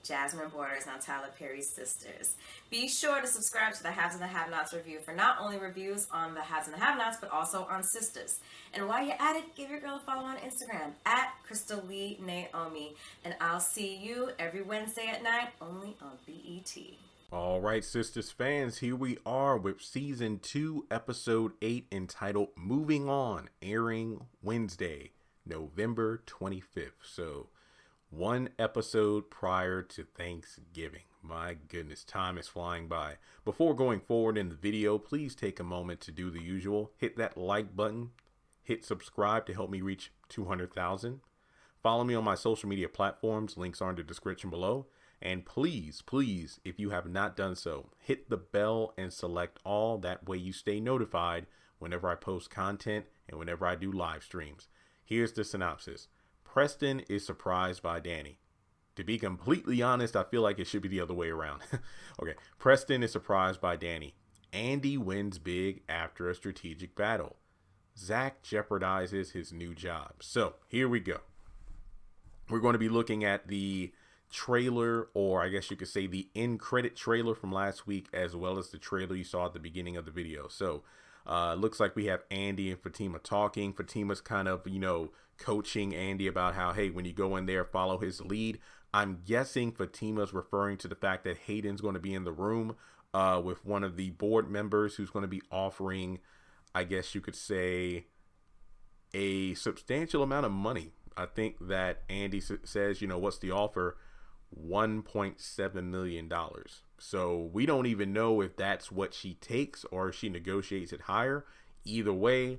Jasmine Borders on Tyler Perry's Sistas. Be sure to subscribe to the Haves and the Have-Nots review for not only reviews on the Haves and the Have-Nots, but also on Sistas. And while you're at it, give your girl a follow on Instagram at Crystal Lee Naomi. And I'll see you every Wednesday at 9 only on BET. All right, Sistas fans, here we are with Season 2, Episode 8, entitled Moving On, airing Wednesday, November 25th. So, one episode prior to Thanksgiving. My goodness, time is flying by. Before going forward in the video, please take a moment to do the usual. Hit that like button, hit subscribe to help me reach 200,000. Follow me on my social media platforms, links are in the description below. And please, if you have not done so, hit the bell and select all. That way you stay notified whenever I post content and whenever I do live streams. Here's the synopsis. Preston is surprised by Danny. To be completely honest, I feel like it should be the other way around. Okay, Preston is surprised by Danny. Andi wins big after a strategic battle. Zach jeopardizes his new job. So here we go. We're going to be looking at the trailer, or I guess you could say the end credit trailer from last week, as well as the trailer you saw at the beginning of the video. So looks like we have Andi and Fatima talking. Fatima's kind of, coaching Andi about how, hey, when you go in there, follow his lead. I'm guessing Fatima's referring to the fact that Hayden's going to be in the room with one of the board members who's going to be offering, I guess you could say, a substantial amount of money. I think that Andi says, what's the offer? $1.7 million. So we don't even know if that's what she takes or if she negotiates it higher. Either way,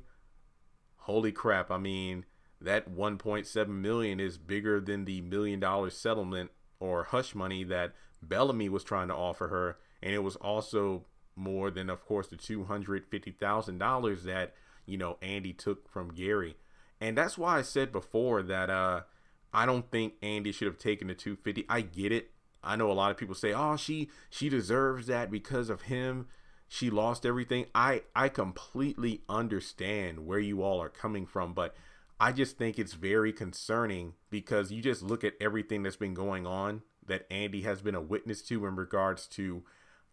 holy crap. I mean, that 1.7 million is bigger than the $1 million settlement or hush money that Bellamy was trying to offer her. And it was also more than, of course, the $250,000 that, Andi took from Gary. And that's why I said before that, I don't think Andi should have taken the 250. I get it. I know a lot of people say, oh, she deserves that because of him. She lost everything. I completely understand where you all are coming from, but I just think it's very concerning because you just look at everything that's been going on that Andi has been a witness to in regards to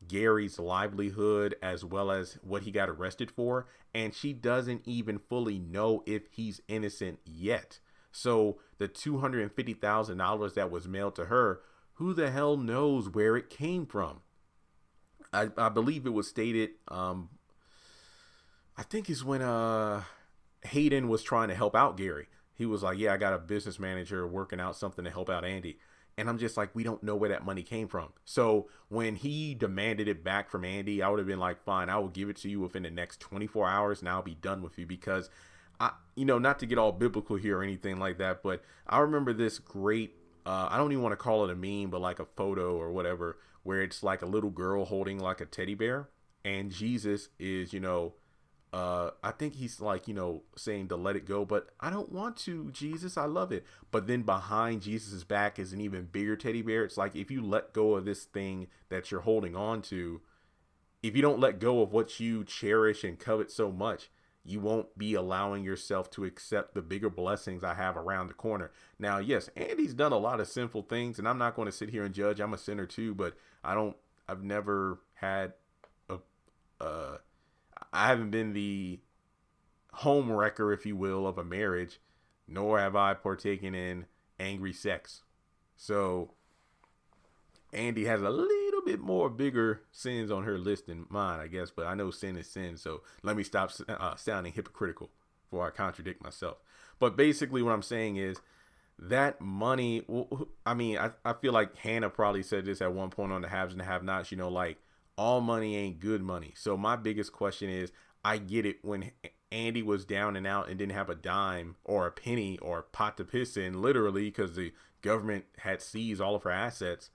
Gary's livelihood as well as what he got arrested for, and she doesn't even fully know if he's innocent yet. So the $250,000 that was mailed to her, who the hell knows where it came from? I believe it was stated, I think it's when Hayden was trying to help out Gary. He was like, yeah, I got a business manager working out something to help out Andi. And I'm just like, we don't know where that money came from. So when he demanded it back from Andi, I would have been like, fine, I will give it to you within the next 24 hours and I'll be done with you. Because not to get all biblical here or anything like that, but I remember this great, I don't even want to call it a meme, but like a photo or whatever, where it's like a little girl holding like a teddy bear and Jesus is, I think he's like, saying to let it go, but I don't want to, Jesus, I love it. But then behind Jesus's back is an even bigger teddy bear. It's like, if you let go of this thing that you're holding on to, if you don't let go of what you cherish and covet so much, you won't be allowing yourself to accept the bigger blessings I have around the corner. Now, yes, Andi's done a lot of sinful things, and I'm not going to sit here and judge. I'm a sinner too, but I've never had I haven't been the home wrecker, if you will, of a marriage, nor have I partaken in angry sex. So Andi has a little bit more bigger sins on her list than mine, I guess, but I know sin is sin, so let me stop sounding hypocritical before I contradict myself. But basically what I'm saying is that money, I mean, I feel like Hannah probably said this at one point on the Haves and the Have-Nots, like, all money ain't good money. So my biggest question is, I get it when Andi was down and out and didn't have a dime or a penny or a pot to piss in, literally, because the government had seized all of her assets.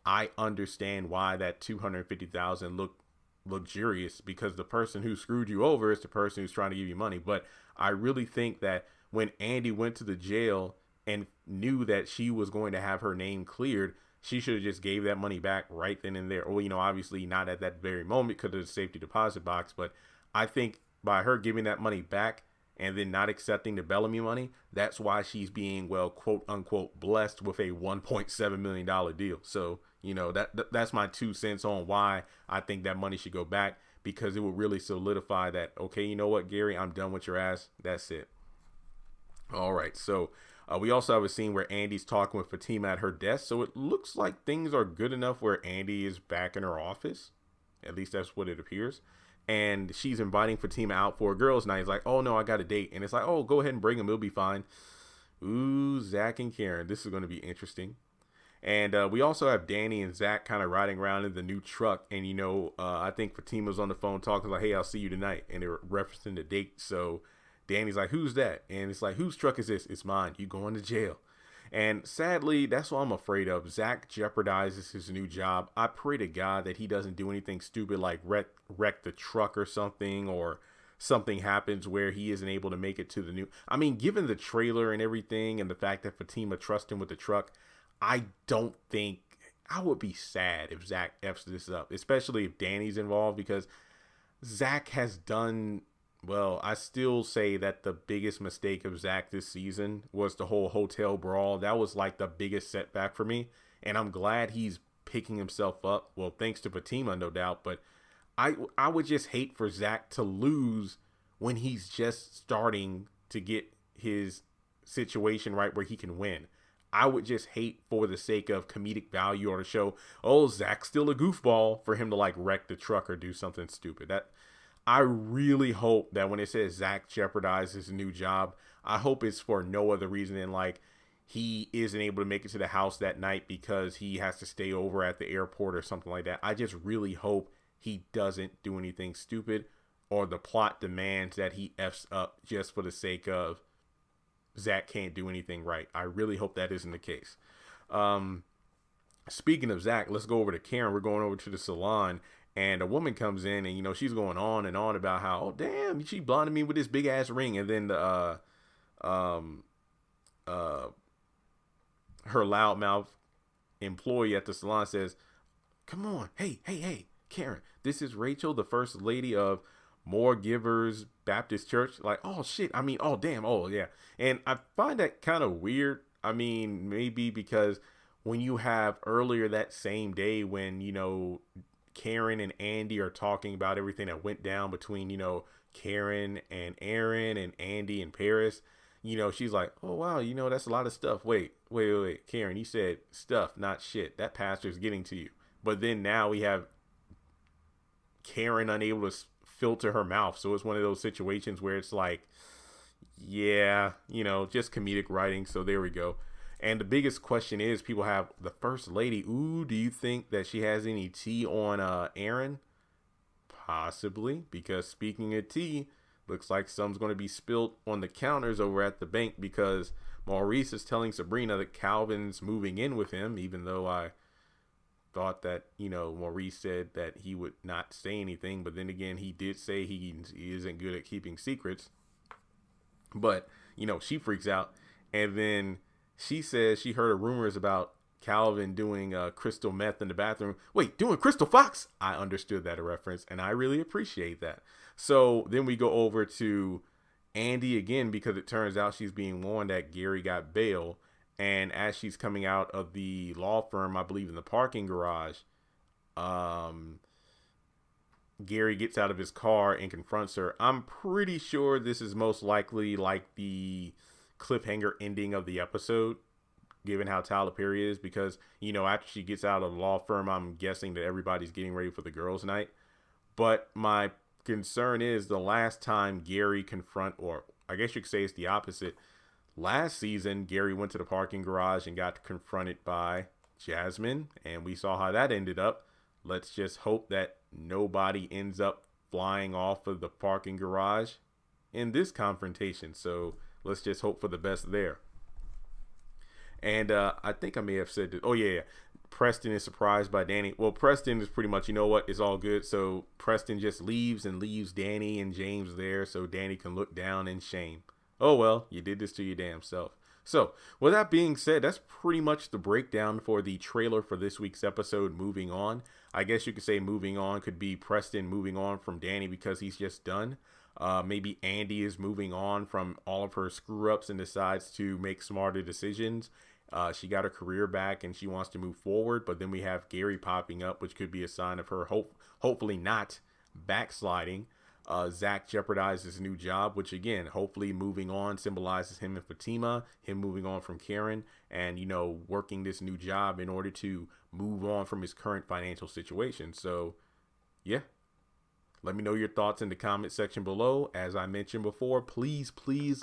I understand why that $250,000 looked luxurious, because the person who screwed you over is the person who's trying to give you money. But I really think that when Andi went to the jail and knew that she was going to have her name cleared, she should have just gave that money back right then and there. Well, obviously not at that very moment because of the safety deposit box. But I think by her giving that money back, and then not accepting the Bellamy money, that's why she's being, well, quote unquote, blessed with a $1.7 million deal. So, that's my 2 cents on why I think that money should go back, because it would really solidify that, okay, you know what, Gary, I'm done with your ass. That's it. All right. So we also have a scene where Andi's talking with Fatima at her desk. So it looks like things are good enough where Andi is back in her office. At least that's what it appears. And she's inviting Fatima out for a girls' night. It's like, oh, no, I got a date. And it's like, oh, go ahead and bring him. It'll be fine. Ooh, Zach and Karen. This is going to be interesting. And we also have Danny and Zach kind of riding around in the new truck. And, I think Fatima's on the phone talking like, hey, I'll see you tonight. And they're referencing the date. So Danny's like, who's that? And it's like, whose truck is this? It's mine. You going to jail. And sadly, that's what I'm afraid of. Zach jeopardizes his new job. I pray to God that he doesn't do anything stupid like wreck the truck or something, or something happens where he isn't able to make it to the new. I mean, given the trailer and everything and the fact that Fatima trusts him with the truck, I don't think, I would be sad if Zach F's this up, especially if Danny's involved, because Zach has done, well, I still say that the biggest mistake of Zach this season was the whole hotel brawl. That was like the biggest setback for me. And I'm glad he's picking himself up. Well, thanks to Fatima, no doubt. But I would just hate for Zach to lose when he's just starting to get his situation right where he can win. I would just hate, for the sake of comedic value on the show, oh, Zach's still a goofball, for him to like wreck the truck or do something stupid. I really hope that when it says Zach jeopardized his new job, I hope it's for no other reason than like he isn't able to make it to the house that night because he has to stay over at the airport or something like that. I just really hope he doesn't do anything stupid, or the plot demands that he F's up just for the sake of Zach can't do anything right. I really hope that isn't the case. Speaking of Zach, let's go over to Karen. We're going over to the salon. And a woman comes in and, she's going on and on about how, oh, damn, she blinded me with this big ass ring. And then the, her loudmouth employee at the salon says, come on. Hey, Karen, this is Rachel, the first lady of More Givers Baptist Church. Like, oh shit. I mean, oh damn. Oh yeah. And I find that kind of weird. I mean, maybe because when you have earlier that same day when, Karen and Andi are talking about everything that went down between, Karen and Aaron and Andi and Paris. She's like, oh, wow, that's a lot of stuff. Wait. Karen, you said stuff, not shit. That pastor's getting to you. But then now we have Karen unable to filter her mouth. So it's one of those situations where it's like, yeah, just comedic writing. So there we go. And the biggest question is, people have the first lady. Ooh, do you think that she has any tea on Aaron? Possibly, because speaking of tea, looks like some's going to be spilled on the counters over at the bank, because Maurice is telling Sabrina that Calvin's moving in with him, even though I thought that, Maurice said that he would not say anything. But then again, he did say he isn't good at keeping secrets. But, she freaks out. And then she says she heard rumors about Calvin doing crystal meth in the bathroom. Wait, doing Crystal Fox? I understood that reference, and I really appreciate that. So then we go over to Andi again, because it turns out she's being warned that Gary got bail. And as she's coming out of the law firm, I believe in the parking garage, Gary gets out of his car and confronts her. I'm pretty sure this is most likely like the cliffhanger ending of the episode, given how Tyler Perry is, because after she gets out of the law firm, I'm guessing that everybody's getting ready for the girls' night. But my concern is, the last time Gary or I guess you could say it's the opposite. Last season, Gary went to the parking garage and got confronted by Jasmine, and we saw how that ended up. Let's just hope that nobody ends up flying off of the parking garage in this confrontation. So let's just hope for the best there. And I think I may have said that. Oh, yeah. Preston is surprised by Danny. Well, Preston is pretty much, it's all good. So Preston just leaves and leaves Danny and James there so Danny can look down in shame. Oh, well, you did this to your damn self. So with that being said, that's pretty much the breakdown for the trailer for this week's episode, Moving On. I guess you could say moving on could be Preston moving on from Danny because he's just done. Maybe Andi is moving on from all of her screw ups and decides to make smarter decisions. She got her career back and she wants to move forward. But then we have Gary popping up, which could be a sign of her hopefully not backsliding. Zach jeopardized his new job, which again, hopefully moving on symbolizes him and Fatima, him moving on from Carden and, working this new job in order to move on from his current financial situation. So, yeah. Let me know your thoughts in the comment section below. As I mentioned before, please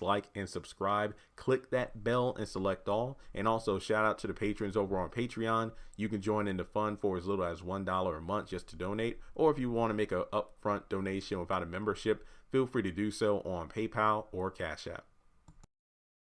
like and subscribe. Click that bell and select all. And also shout out to the patrons over on Patreon. You can join in the fun for as little as $1 a month just to donate. Or if you want to make an upfront donation without a membership, feel free to do so on PayPal or Cash App.